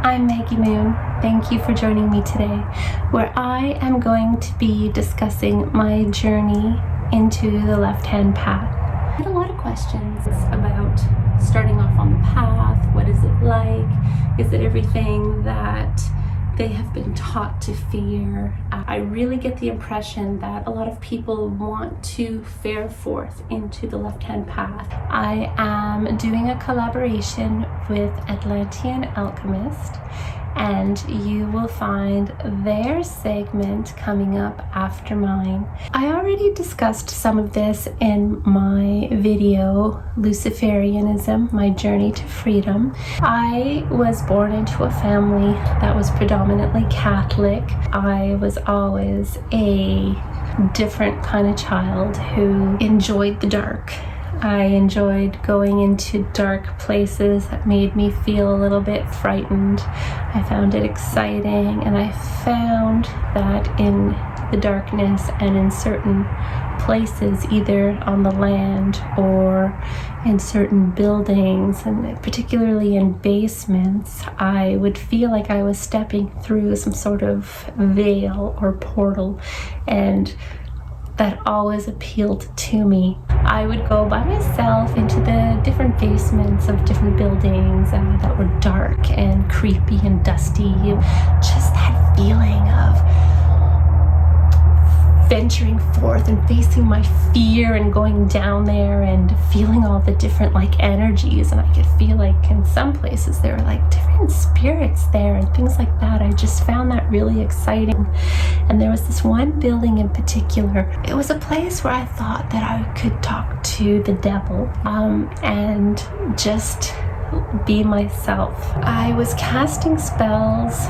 I'm Maggie Moon. Thank you for joining me today, where I am going to be discussing my journey into the left-hand path. I had a lot of questions about starting off on the path. What is it like? Is it everything that they have been taught to fear? I really get the impression that a lot of people want to fare forth into the left-hand path. I am doing a collaboration with Atlantean Alchemist, and you will find their segment coming up after mine. I already discussed some of this in my video, Luciferianism, My Journey to Freedom. I was born into a family that was predominantly Catholic. I was always a different kind of child who enjoyed the dark. I enjoyed going into dark places that made me feel a little bit frightened. I found it exciting, and I found that in the darkness and in certain places, either on the land or in certain buildings, and particularly in basements, I would feel like I was stepping through some sort of veil or portal, and that always appealed to me. I would go by myself into the different basements of different buildings that were dark and creepy and dusty. Just that feeling of venturing forth and facing my fear and going down there and feeling all the different energies. And I could feel like in some places there were different spirits there and things like that. I just found that really exciting. And there was this one building in particular. It was a place where I thought that I could talk to the devil and just be myself. I was casting spells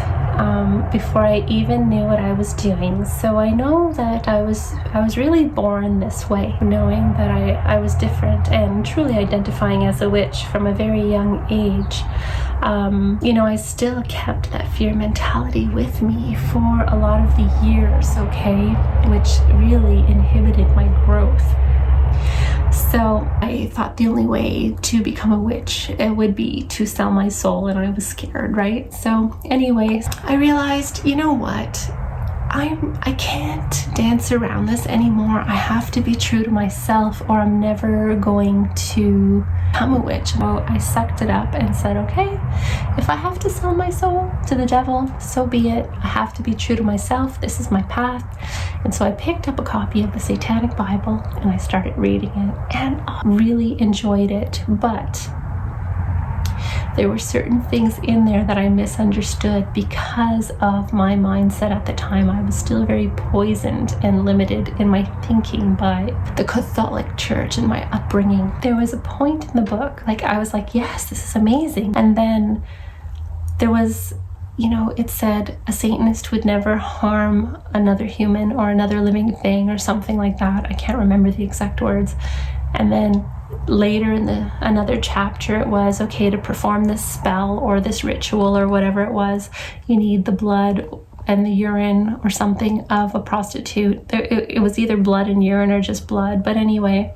before I even knew what I was doing. So I know that I was really born this way, knowing that I was different and truly identifying as a witch from a very young age. I still kept that fear mentality with me for a lot of the years, okay, which really inhibited my growth. So I thought the only way to become a witch would be to sell my soul, and I was scared, right? So anyways, I realized, you know what? I can't dance around this anymore. I have to be true to myself, or I'm never going to become a witch. So I sucked it up and said, okay, if I have to sell my soul to the devil, so be it. I have to be true to myself. This is my path. And so I picked up a copy of the Satanic Bible and I started reading it, and I really enjoyed it. But there were certain things in there that I misunderstood because of my mindset at the time. I was still very poisoned and limited in my thinking by the Catholic Church and my upbringing. There was a point in the book, I was like, yes, this is amazing. And then there was, it said a Satanist would never harm another human or another living thing or something like that. I can't remember the exact words. And then later in another chapter, it was okay to perform this spell or this ritual or whatever it was. You need the blood and the urine or something of a prostitute. It was either blood and urine or just blood. But anyway,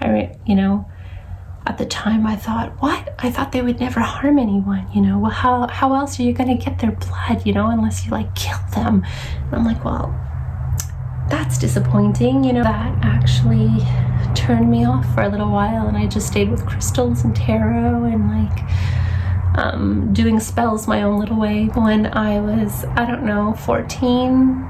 at the time I thought, what? I thought they would never harm anyone, Well, how else are you going to get their blood, unless you kill them? And I'm like, well, that's disappointing, That actually turned me off for a little while, and I just stayed with crystals and tarot and doing spells my own little way. When I was, 14,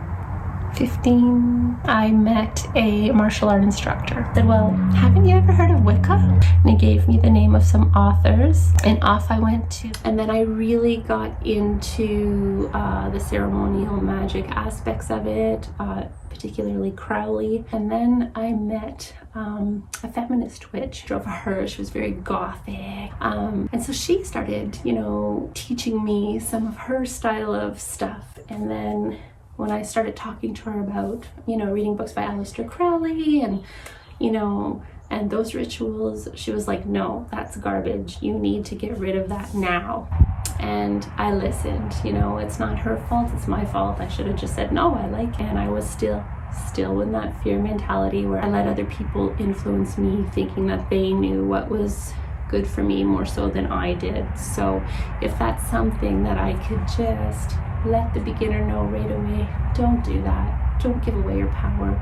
15, I met a martial art instructor. I said, well, haven't you ever heard of Wicca? And he gave me the name of some authors, and off I went to. And then I really got into the ceremonial magic aspects of it, particularly Crowley. And then I met a feminist witch. Drove her. She was very gothic. And so she started, teaching me some of her style of stuff. And then when I started talking to her about, reading books by Aleister Crowley and, and those rituals, she was like, no, that's garbage. You need to get rid of that now. And I listened, it's not her fault, it's my fault. I should have just said, no, I like it. And I was still in that fear mentality where I let other people influence me, thinking that they knew what was good for me more so than I did. So if that's something that I could just let the beginner know right away, don't do that. Don't give away your power.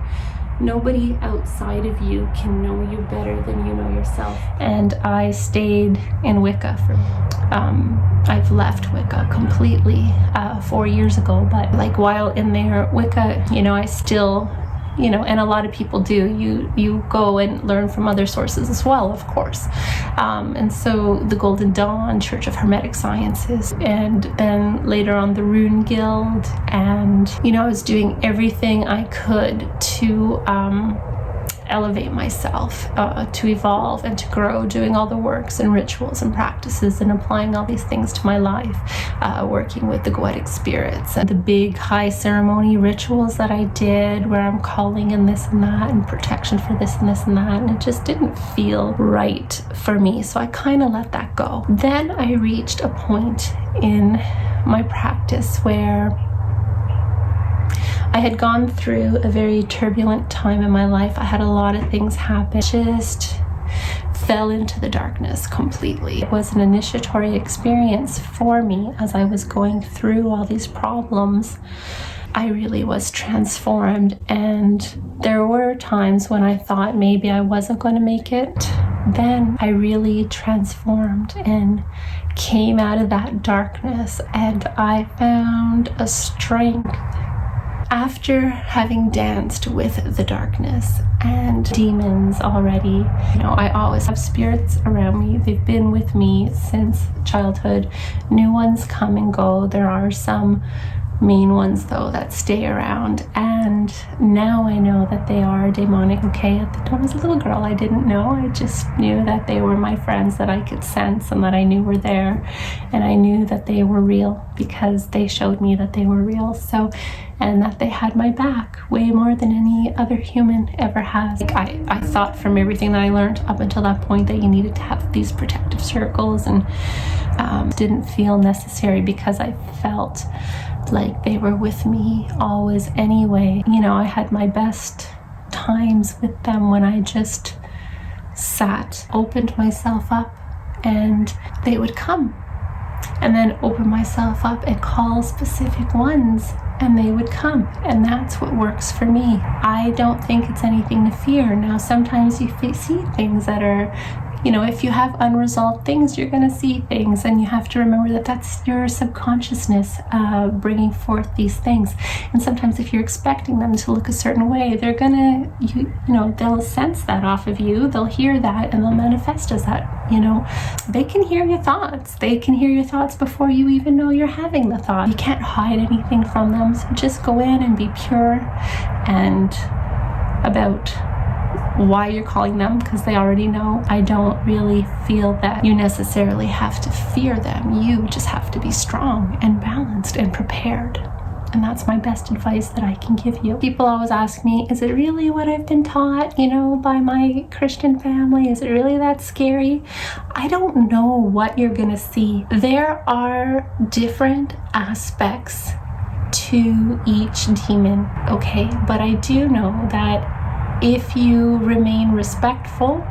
Nobody outside of you can know you better than you know yourself. And I stayed in Wicca for I've left Wicca completely 4 years ago, but like while in there, Wicca, I still, and a lot of people do, you go and learn from other sources as well, of course. And so the Golden Dawn, Church of Hermetic Sciences, and then later on the Rune Guild, and I was doing everything I could to elevate myself, to evolve and to grow, doing all the works and rituals and practices and applying all these things to my life, working with the Goetic spirits and the big high ceremony rituals that I did where I'm calling in this and that and protection for this and this and that, and it just didn't feel right for me, so I kind of let that go. Then I reached a point in my practice where I had gone through a very turbulent time in my life. I had a lot of things happen. Just fell into the darkness completely. It was an initiatory experience for me as I was going through all these problems. I really was transformed, and there were times when I thought maybe I wasn't going to make it. Then I really transformed and came out of that darkness, and I found a strength. After having danced with the darkness and demons already, I always have spirits around me. They've been with me since childhood. New ones come and go. There are some main ones, though, that stay around. And now I know that they are demonic. Okay, at the time as a little girl, I didn't know. I just knew that they were my friends that I could sense and that I knew were there. And I knew that they were real because they showed me that they were real. And that they had my back way more than any other human ever has. I thought from everything that I learned up until that point that you needed to have these protective circles, and didn't feel necessary because I felt like they were with me always anyway. I had my best times with them when I just sat, opened myself up, and they would come. And then open myself up and call specific ones, and they would come. And that's what works for me. I don't think it's anything to fear. Now, sometimes you see things that are, if you have unresolved things, you're going to see things, and you have to remember that that's your subconsciousness bringing forth these things. And sometimes if you're expecting them to look a certain way, they're going to, they'll sense that off of you, they'll hear that, and they'll manifest as that. They can hear your thoughts. They can hear your thoughts before you even know you're having the thought. You can't hide anything from them, so just go in and be pure and about why you're calling them, because they already know. I don't really feel that you necessarily have to fear them. You just have to be strong and balanced and prepared. And that's my best advice that I can give you. People always ask me, is it really what I've been taught, by my Christian family? Is it really that scary? I don't know what you're gonna see. There are different aspects to each demon, okay? But I do know that if you remain respectful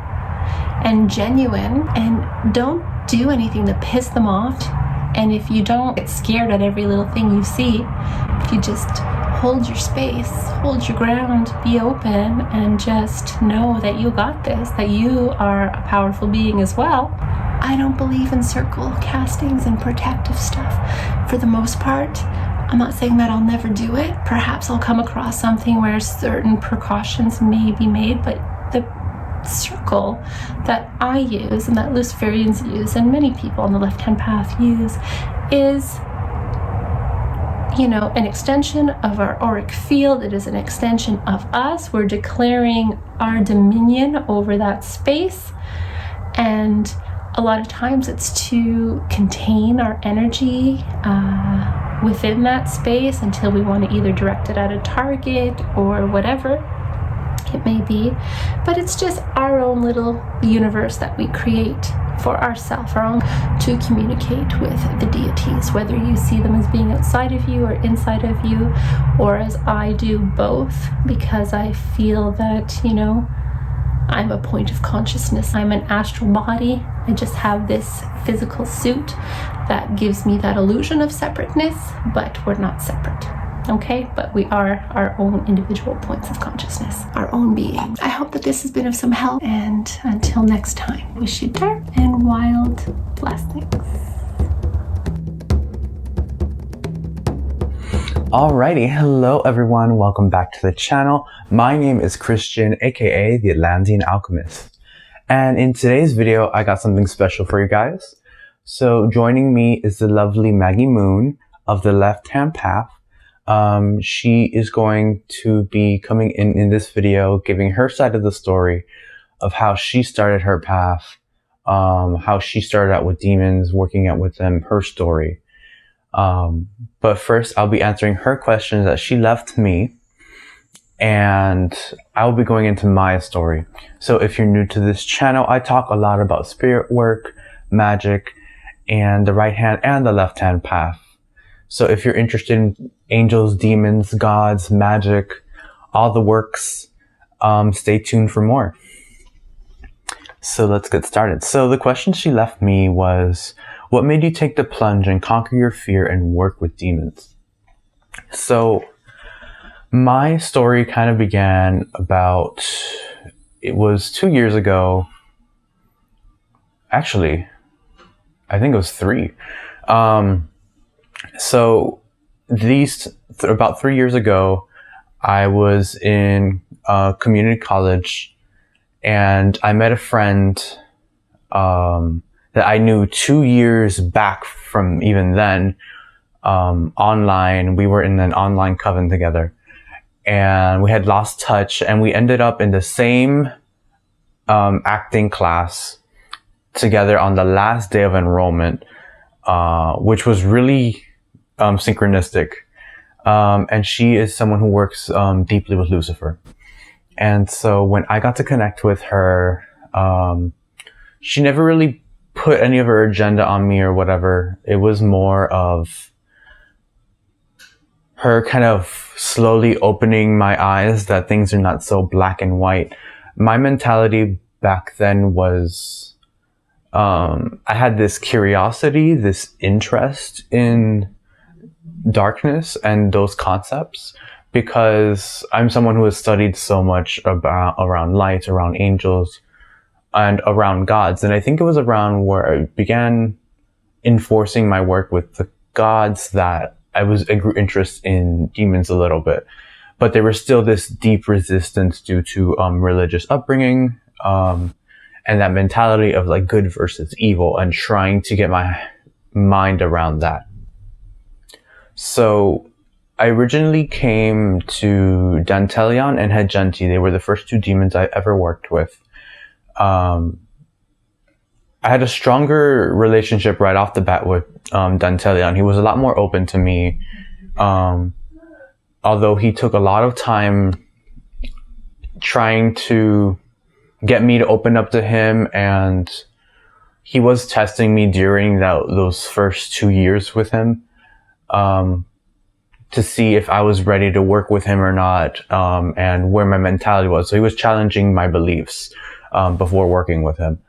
and genuine and don't do anything to piss them off, and if you don't get scared at every little thing you see, if you just hold your space, hold your ground, be open, and just know that you got this, that you are a powerful being as well. I don't believe in circle castings and protective stuff for the most part. I'm not saying that I'll never do it. Perhaps I'll come across something where certain precautions may be made, but the circle that I use and that Luciferians use and many people on the left-hand path use is, an extension of our auric field. It is an extension of us. We're declaring our dominion over that space, and a lot of times it's to contain our energy within that space until we want to either direct it at a target or whatever it may be. But it's just our own little universe that we create for ourselves, our own, to communicate with the deities, whether you see them as being outside of you or inside of you, or as I do, both, because I feel that, I'm a point of consciousness. I'm an astral body I just have this physical suit that gives me that illusion of separateness, but we're not separate. Okay, but we are our own individual points of consciousness, our own being. I hope that this has been of some help, and until next time, wish you dark and wild blessings. Alrighty, hello everyone, welcome back to the channel. My name is Christian, aka the Atlantean Alchemist. And in today's video, I got something special for you guys. So joining me is the lovely Maggie Moon of the Left-Hand Path. She is going to be coming in this video, giving her side of the story of how she started her path, how she started out with demons, working out with them, her story. But first I'll be answering her questions that she left me, and I'll be going into my story. So if you're new to this channel, I talk a lot about spirit work, magic, and the right hand and the left hand path. So if you're interested in angels, demons, gods, magic, all the works, stay tuned for more. So let's get started. So the question she left me was, what made you take the plunge and conquer your fear and work with demons? So my story kind of began about, it was 2 years ago. Actually, I think it was 3. So about 3 years ago, I was in community college, and I met a friend that I knew 2 years back from even then, online. We were in an online coven together, and we had lost touch, and we ended up in the same acting class together on the last day of enrollment, which was really synchronistic. And she is someone who works deeply with Lucifer. And so when I got to connect with her, she never really put any of her agenda on me or whatever. It was more of her kind of slowly opening my eyes that things are not so black and white. My mentality back then was, I had this curiosity, this interest in darkness and those concepts, because I'm someone who has studied so much around light, around angels, and around gods. And I think it was around where I began enforcing my work with the gods that I grew interest in demons a little bit. But there was still this deep resistance due to religious upbringing, and that mentality of like good versus evil, and trying to get my mind around that. So I originally came to Atlantean and Hegenti. They were the first 2 demons I ever worked with. I had a stronger relationship right off the bat with Atlantean. He was a lot more open to me, although he took a lot of time trying to get me to open up to him, and he was testing me during those first 2 years with him, to see if I was ready to work with him or not, and where my mentality was. So he was challenging my beliefs before working with him.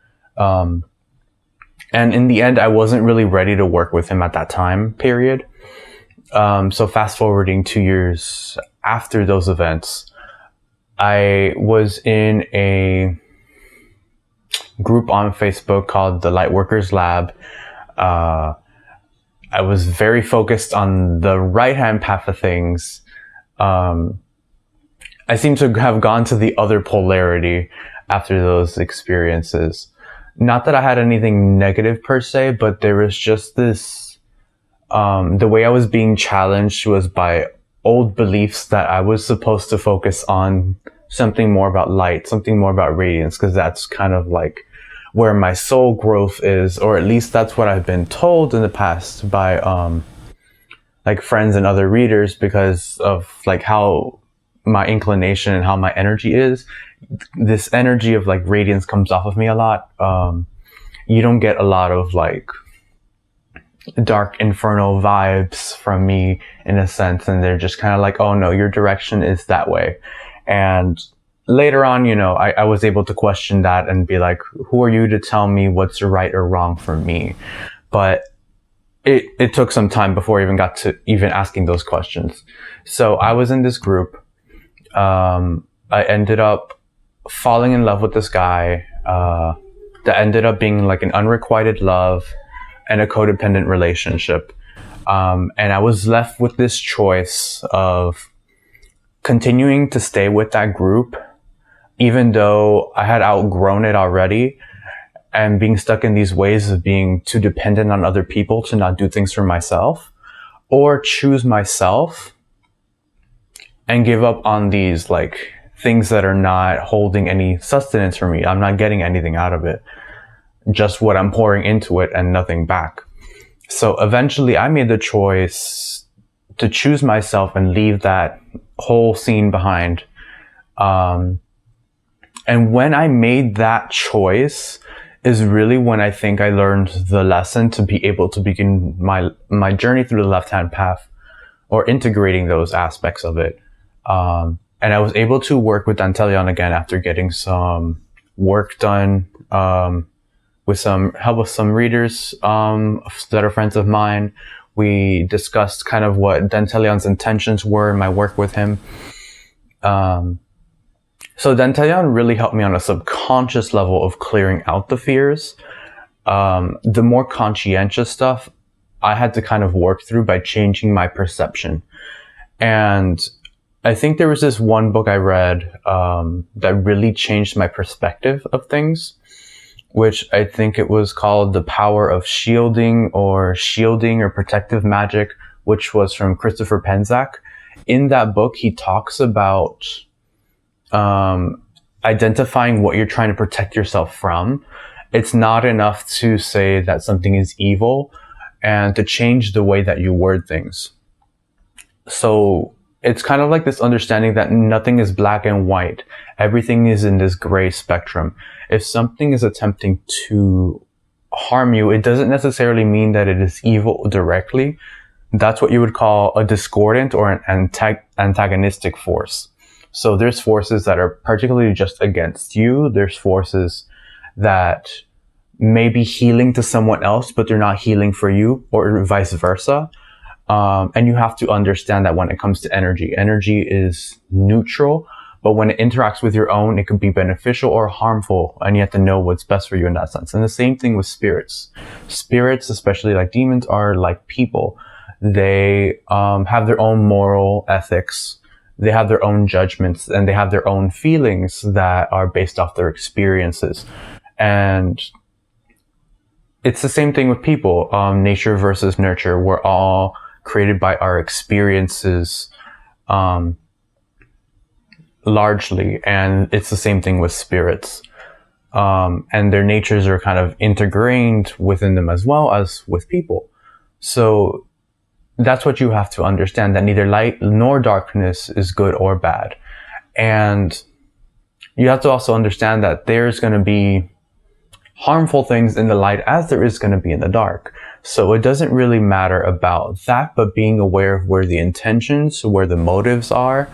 And in the end, I wasn't really ready to work with him at that time period. So fast forwarding 2 years after those events, I was in a group on Facebook called the Lightworkers Lab. I was very focused on the right-hand path of things. I seem to have gone to the other polarity after those experiences. Not that I had anything negative per se, but there was just this, the way I was being challenged was by old beliefs that I was supposed to focus on something more about light, something more about radiance, because that's kind of like where my soul growth is, or at least that's what I've been told in the past by like friends and other readers, because of like how my inclination and how my energy is. This energy of like radiance comes off of me a lot. You don't get a lot of like dark infernal vibes from me in a sense, and they're just kind of like, oh no, your direction is that way. And later on, I was able to question that and be like, who are you to tell me what's right or wrong for me? But it took some time before I even got to even asking those questions. So I was in this group. I ended up falling in love with this guy that ended up being like an unrequited love and a codependent relationship. And I was left with this choice of continuing to stay with that group, even though I had outgrown it already, and being stuck in these ways of being too dependent on other people to not do things for myself, or choose myself and give up on these like things that are not holding any sustenance for me. I'm not getting anything out of it, just what I'm pouring into it and nothing back. So eventually I made the choice to choose myself and leave that whole scene behind. And when I made that choice is really when I think I learned the lesson to be able to begin my journey through the left-hand path, or integrating those aspects of it. And I was able to work with Dantelion again after getting some work done, with some help with some readers that are friends of mine. We discussed kind of what Dantelion's intentions were in my work with him. So Dantelion really helped me on a subconscious level of clearing out the fears. The more conscientious stuff I had to kind of work through by changing my perception. And I think there was this one book I read that really changed my perspective of things, which I think it was called The Power of Shielding or Protective Magic, which was from Christopher Penczak. In that book, he talks about identifying what you're trying to protect yourself from. It's not enough to say that something is evil, and to change the way that you word things. So it's kind of like this understanding that nothing is black and white. Everything is in this gray spectrum. If something is attempting to harm you, it doesn't necessarily mean that it is evil directly. That's what you would call a discordant or an antagonistic force. So there's forces that are particularly just against you. There's forces that may be healing to someone else, but they're not healing for you, or vice versa. And you have to understand that when it comes to energy is neutral, but when it interacts with your own, it can be beneficial or harmful, and you have to know what's best for you in that sense. And the same thing with spirits. Spirits, especially like demons, are like people. They have their own moral ethics. They have their own judgments, and they have their own feelings that are based off their experiences. And it's the same thing with people. Nature versus nurture. We're all created by our experiences, largely. And it's the same thing with spirits. And their natures are kind of ingrained within them as well as with people. So that's what you have to understand, that neither light nor darkness is good or bad. And you have to also understand that there's going to be harmful things in the light as there is going to be in the dark. So it doesn't really matter about that, but being aware of where the intentions, where the motives are,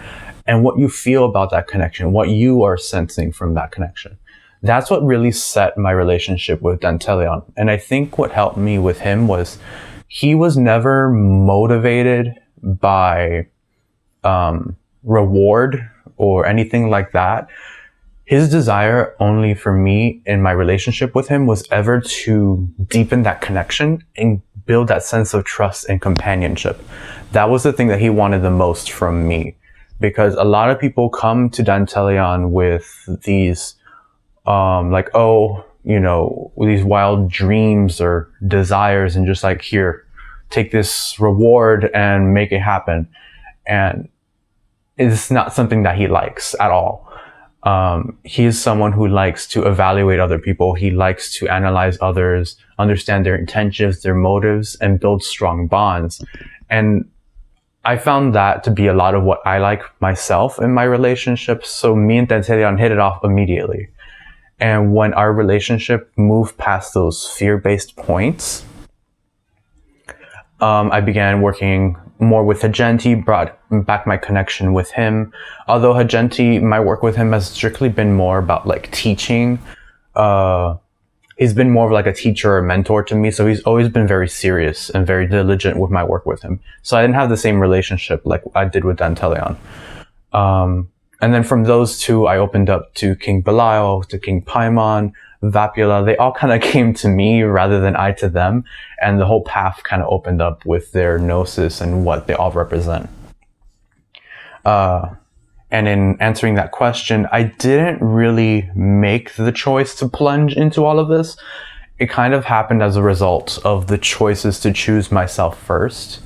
and what you feel about that connection, what you are sensing from that connection. That's what really set my relationship with Dantelion. And I think what helped me with him was he was never motivated by reward or anything like that. His desire only for me in my relationship with him was ever to deepen that connection and build that sense of trust and companionship. That was the thing that he wanted the most from me, because a lot of people come to Dantelion with these these wild dreams or desires, and just like, here, take this reward and make it happen. And it's not something that he likes at all. He is someone who likes to evaluate other people. He likes to analyze others, understand their intentions, their motives, and build strong bonds. And I found that to be a lot of what I like myself in my relationships. So me and Dantelion hit it off immediately. And when our relationship moved past those fear-based points, I began working more with Hagenti, brought back my connection with him. Although Hagenti, my work with him has strictly been more about like teaching. He's been more of like a teacher or mentor to me. So he's always been very serious and very diligent with my work with him. So I didn't have the same relationship like I did with Danteleon. And then from those two, I opened up to King Belial, to King Paimon, Vapula. They all kind of came to me rather than I to them. And the whole path kind of opened up with their gnosis and what they all represent. And in answering that question, I didn't really make the choice to plunge into all of this. It kind of happened as a result of the choices to choose myself first.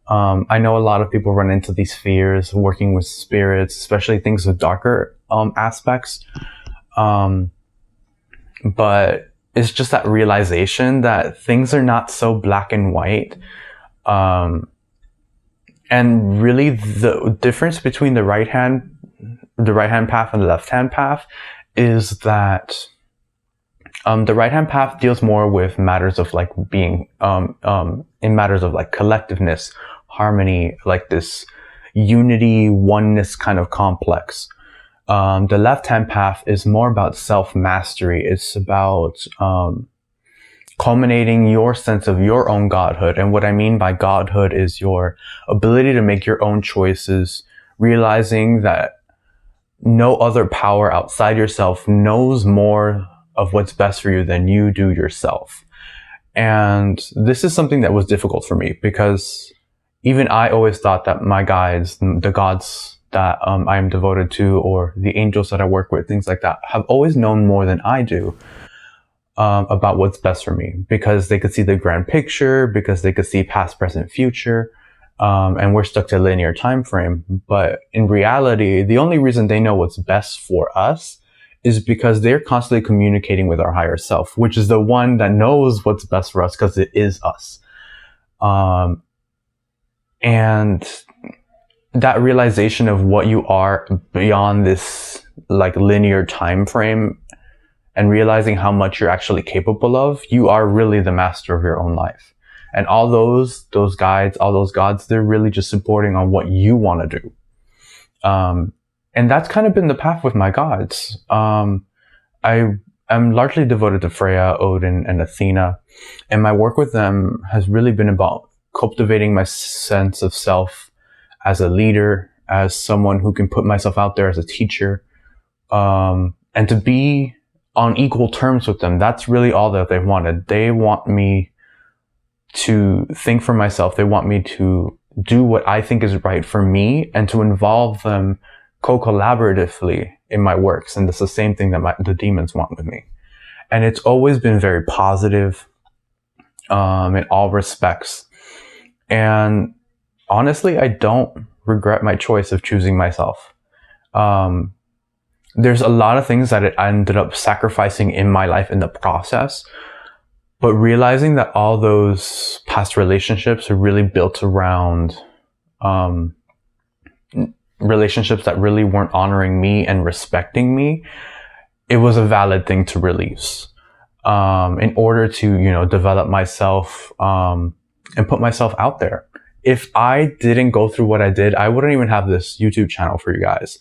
I know a lot of people run into these fears working with spirits, especially things with darker aspects. But it's just that realization that things are not so black and white. And really the difference between the right hand path and the left hand path is that the right hand path deals more with matters of like being in matters of like collectiveness, harmony, like this unity, oneness kind of complex. The left hand path is more about self-mastery. It's about culminating your sense of your own godhood. And what I mean by godhood is your ability to make your own choices, realizing that no other power outside yourself knows more of what's best for you than you do yourself. And this is something that was difficult for me because even I always thought that my guides, the gods that I am devoted to, or the angels that I work with, things like that, have always known more than I do about what's best for me, because they could see the grand picture, because they could see past, present, future, and we're stuck to a linear time frame. But in reality, the only reason they know what's best for us is because they're constantly communicating with our higher self, which is the one that knows what's best for us because it is us. And that realization of what you are beyond this like linear time frame, and realizing how much you're actually capable of, you are really the master of your own life. And all those guides, all those gods, they're really just supporting on what you want to do. And that's kind of been the path with my gods. I am largely devoted to Freya, Odin, and Athena. And my work with them has really been about cultivating my sense of self as a leader, as someone who can put myself out there as a teacher, and to be on equal terms with them. That's really all that they wanted. They want me to think for myself. They want me to do what I think is right for me and to involve them co-collaboratively in my works. And that's the same thing that the demons want with me. And it's always been very positive in all respects. And honestly, I don't regret my choice of choosing myself. There's a lot of things that I ended up sacrificing in my life in the process, but realizing that all those past relationships are really built around relationships that really weren't honoring me and respecting me, it was a valid thing to release in order to, develop myself and put myself out there. If I didn't go through what I did, I wouldn't even have this YouTube channel for you guys.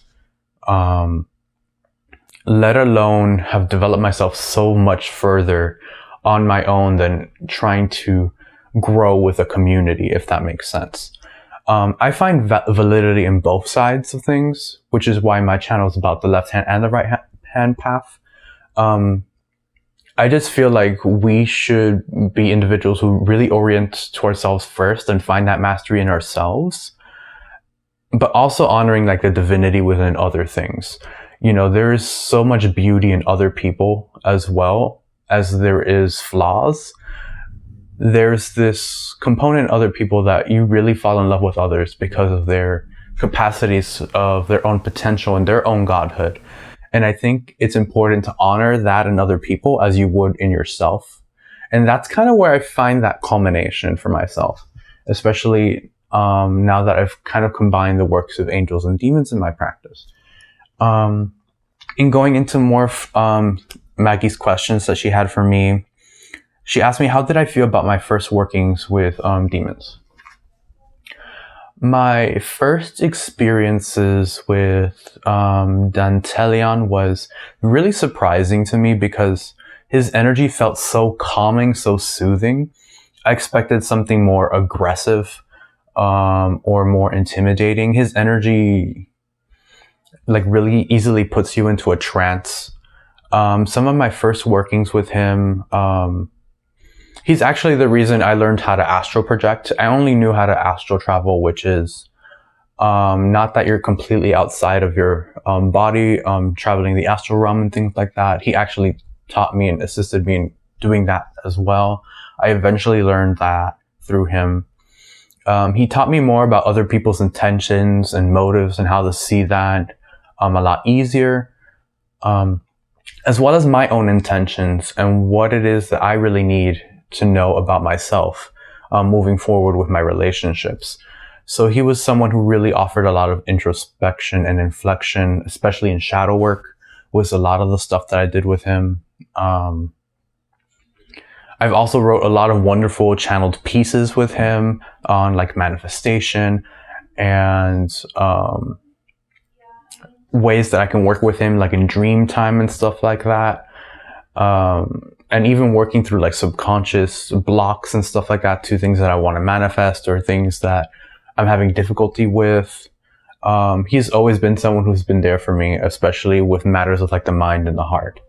Let alone have developed myself so much further on my own than trying to grow with a community, if that makes sense. I find validity in both sides of things, which is why my channel is about the left hand and the right hand path. I just feel like we should be individuals who really orient to ourselves first and find that mastery in ourselves, but also honoring like the divinity within other things. There is so much beauty in other people as well as there is flaws. There's this component in other people that you really fall in love with others because of their capacities, of their own potential and their own godhood. And I think it's important to honor that in other people as you would in yourself. And that's kind of where I find that culmination for myself, especially now that I've kind of combined the works of angels and demons in my practice. In going into more of Maggie's questions that she had for me, she asked me, how did I feel about my first workings with demons? My first experiences with Dantelion was really surprising to me because his energy felt so calming, so soothing. I expected something more aggressive or more intimidating. His energy like really easily puts you into a trance. Some of my first workings with him, he's actually the reason I learned how to astral project. I only knew how to astral travel, which is not that you're completely outside of your body, traveling the astral realm and things like that. He actually taught me and assisted me in doing that as well. I eventually learned that through him. He taught me more about other people's intentions and motives and how to see that a lot easier, as well as my own intentions and what it is that I really need to know about myself moving forward with my relationships. So he was someone who really offered a lot of introspection and inflection, especially in shadow work, was a lot of the stuff that I did with him. I've also wrote a lot of wonderful channeled pieces with him on like manifestation and ways that I can work with him, like in dream time and stuff like that. And even working through like subconscious blocks and stuff like that to things that I want to manifest or things that I'm having difficulty with. He's always been someone who's been there for me, especially with matters of like the mind and the heart.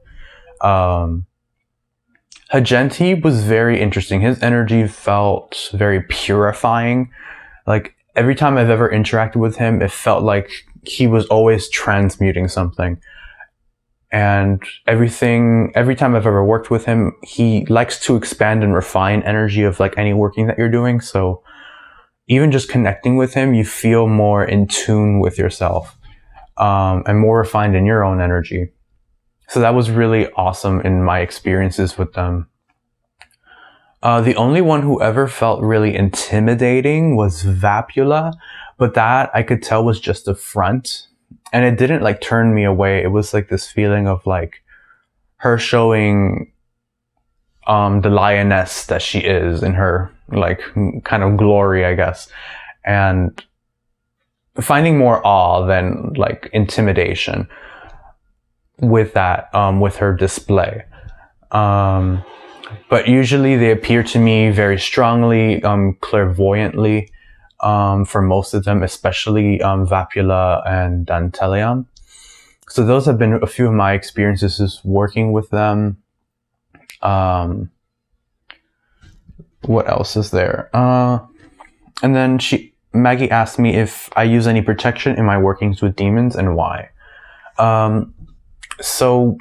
Hagenti was very interesting. His energy felt very purifying. Like every time I've ever interacted with him, it felt like he was always transmuting something. And every time I've ever worked with him, he likes to expand and refine energy of like any working that you're doing. So even just connecting with him, you feel more in tune with yourself, and more refined in your own energy. So that was really awesome in my experiences with them. The only one who ever felt really intimidating was Vapula, but that I could tell was just a front. And it didn't like turn me away. It was like this feeling of like her showing the lioness that she is in her like kind of glory, I guess, and finding more awe than like intimidation with that, with her display. But usually they appear to me very strongly, clairvoyantly. For most of them, especially Vapula and Dantelion. So those have been a few of my experiences working with them. What else is there? And then Maggie asked me if I use any protection in my workings with demons and why. So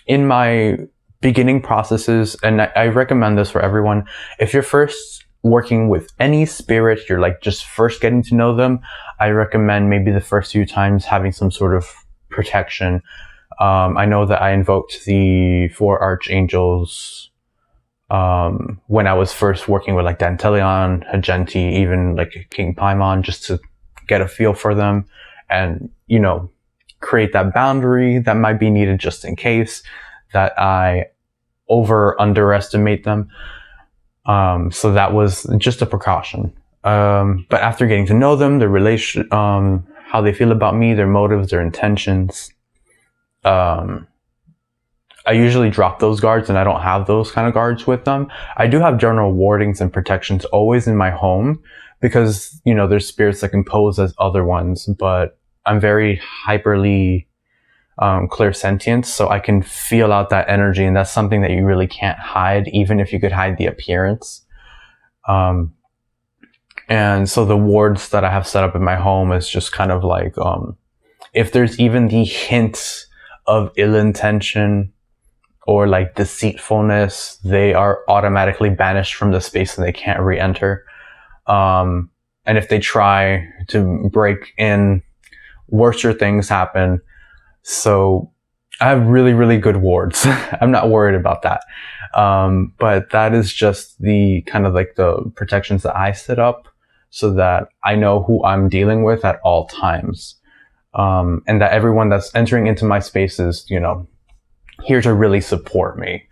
in my beginning processes, and I recommend this for everyone, if you're first working with any spirit, you're like just first getting to know them, I recommend maybe the first few times having some sort of protection. I know that I invoked the 4 archangels when I was first working with like Dantelion, Hagenti, even like King Paimon, just to get a feel for them and, you know, create that boundary that might be needed just in case that I underestimate them. So that was just a precaution. But after getting to know them, their relation, how they feel about me, their motives, their intentions, I usually drop those guards and I don't have those kind of guards with them. I do have general wardings and protections always in my home because, you know, there's spirits that can pose as other ones, but I'm very hyperly clairsentient, so I can feel out that energy, and that's something that you really can't hide, even if you could hide the appearance. And so the wards that I have set up in my home is just kind of like, if there's even the hint of ill intention or like deceitfulness, they are automatically banished from the space and they can't re-enter. And if they try to break in, worser things happen. So I have really, really good wards. I'm not worried about that. But that is just the kind of like the protections that I set up so that I know who I'm dealing with at all times. And that everyone that's entering into my space is, you know, here to really support me.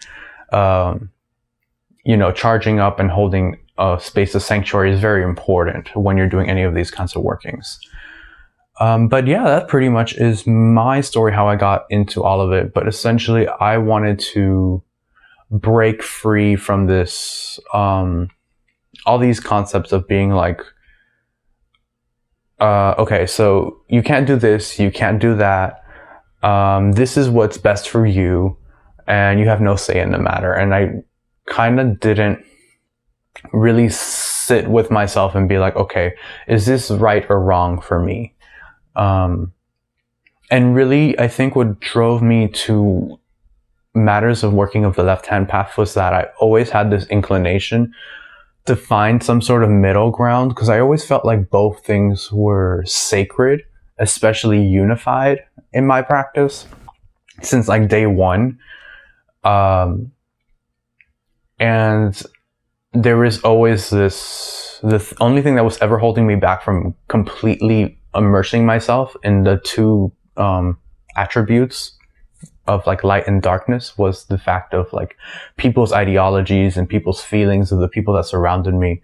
You know, charging up and holding space of sanctuary is very important when you're doing any of these kinds of workings. But yeah, that pretty much is my story, how I got into all of it. But essentially, I wanted to break free from this, all these concepts of being like, okay, so you can't do this, you can't do that. This is what's best for you, and you have no say in the matter. And I kind of didn't really sit with myself and be like, okay, is this right or wrong for me? And really, I think what drove me to matters of working of the left-hand path was that I always had this inclination to find some sort of middle ground, because I always felt like both things were sacred, especially unified in my practice since like day one. And there is always the only thing that was ever holding me back from completely immersing myself in the two attributes of like light and darkness was the fact of like people's ideologies and people's feelings of the people that surrounded me.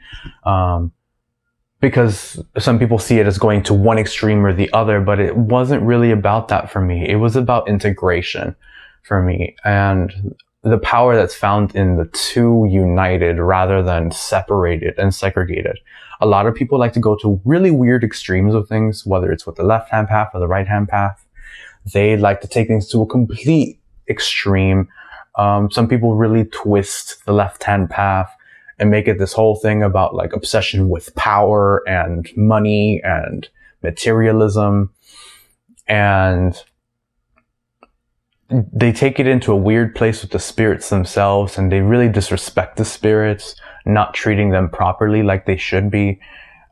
Because some people see it as going to one extreme or the other, but it wasn't really about that for me. It was about integration for me and the power that's found in the two united rather than separated and segregated. A lot of people like to go to really weird extremes of things, whether it's with the left-hand path or the right-hand path. They like to take things to a complete extreme. Some people really twist the left-hand path and make it this whole thing about like obsession with power and money and materialism. And they take it into a weird place with the spirits themselves, and they really disrespect the spirits, not treating them properly like they should be.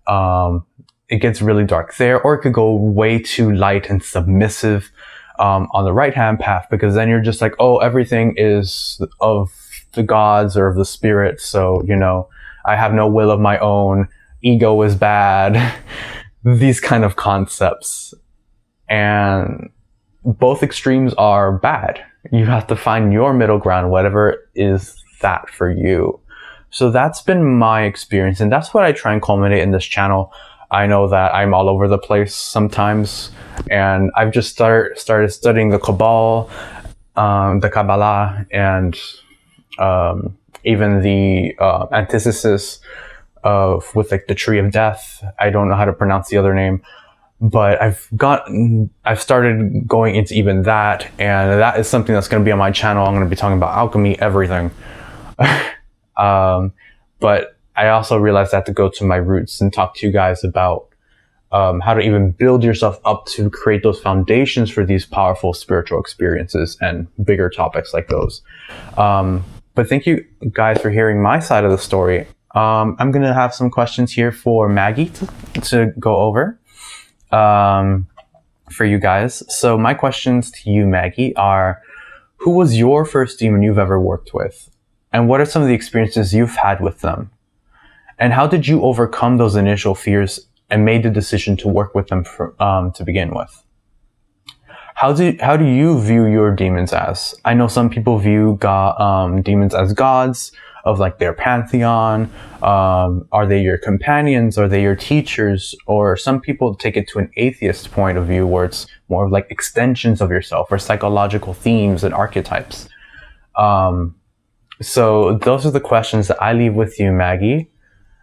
It gets really dark there, or it could go way too light and submissive on the right-hand path, because then you're just like, oh, everything is of the gods or of the spirits, so, you know, I have no will of my own, ego is bad, these kind of concepts. And both extremes are bad. You have to find your middle ground, whatever is that for you. So that's been my experience, and that's what I try and culminate in this channel. I know that I'm all over the place sometimes, and I've just started studying the Kabbalah, and even the antithesis of with like the tree of death. I don't know how to pronounce the other name, but I've started going into even that, and that is something that's going to be on my channel. I'm going to be talking about alchemy, everything. But I also realized I have to go to my roots and talk to you guys about how to even build yourself up to create those foundations for these powerful spiritual experiences and bigger topics like those. But thank you guys for hearing my side of the story. I'm going to have some questions here for Maggie to go over for you guys. So my questions to you, Maggie, are: who was your first demon you've ever worked with? And what are some of the experiences you've had with them? And how did you overcome those initial fears and made the decision to work with them to begin with? How do you view your demons as? I know some people view demons as gods of like their pantheon. Are they your companions? Are they your teachers? Or some people take it to an atheist point of view where it's more of like extensions of yourself or psychological themes and archetypes. So those are the questions that I leave with you, Maggie.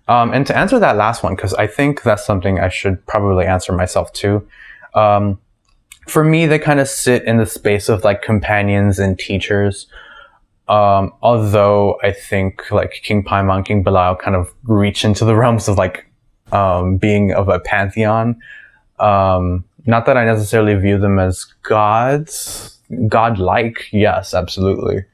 And to answer that last one, because I think that's something I should probably answer myself too. For me, they kind of sit in the space of like companions and teachers. Although I think like King Paimon, King Belial kind of reach into the realms of like being of a pantheon. Not that I necessarily view them as gods. Godlike, yes, absolutely.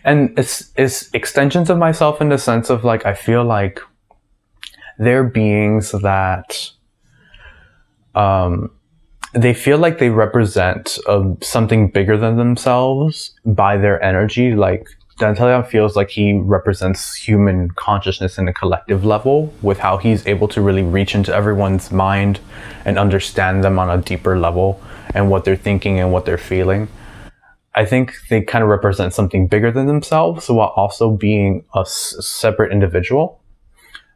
And it's extensions of myself in the sense of like, I feel like they're beings that, they feel like they represent something bigger than themselves by their energy. Like Dantelion feels like he represents human consciousness in a collective level with how he's able to really reach into everyone's mind and understand them on a deeper level and what they're thinking and what they're feeling. I think they kind of represent something bigger than themselves while also being a separate individual.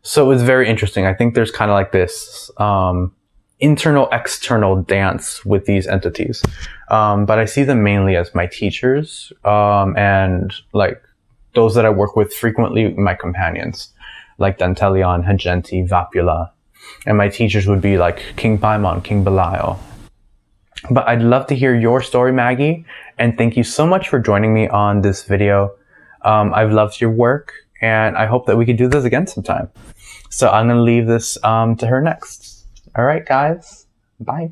So it's very interesting. I think there's kind of like this internal external dance with these entities, but I see them mainly as my teachers, and like those that I work with frequently, my companions, like Dantelion, Hagenti, Vapula, and my teachers would be like King Paimon, King Belial. But I'd love to hear your story, Maggie, and thank you so much for joining me on this video. I've loved your work, and I hope that we could do this again sometime. So I'm going to leave this to her next. All right, guys. Bye.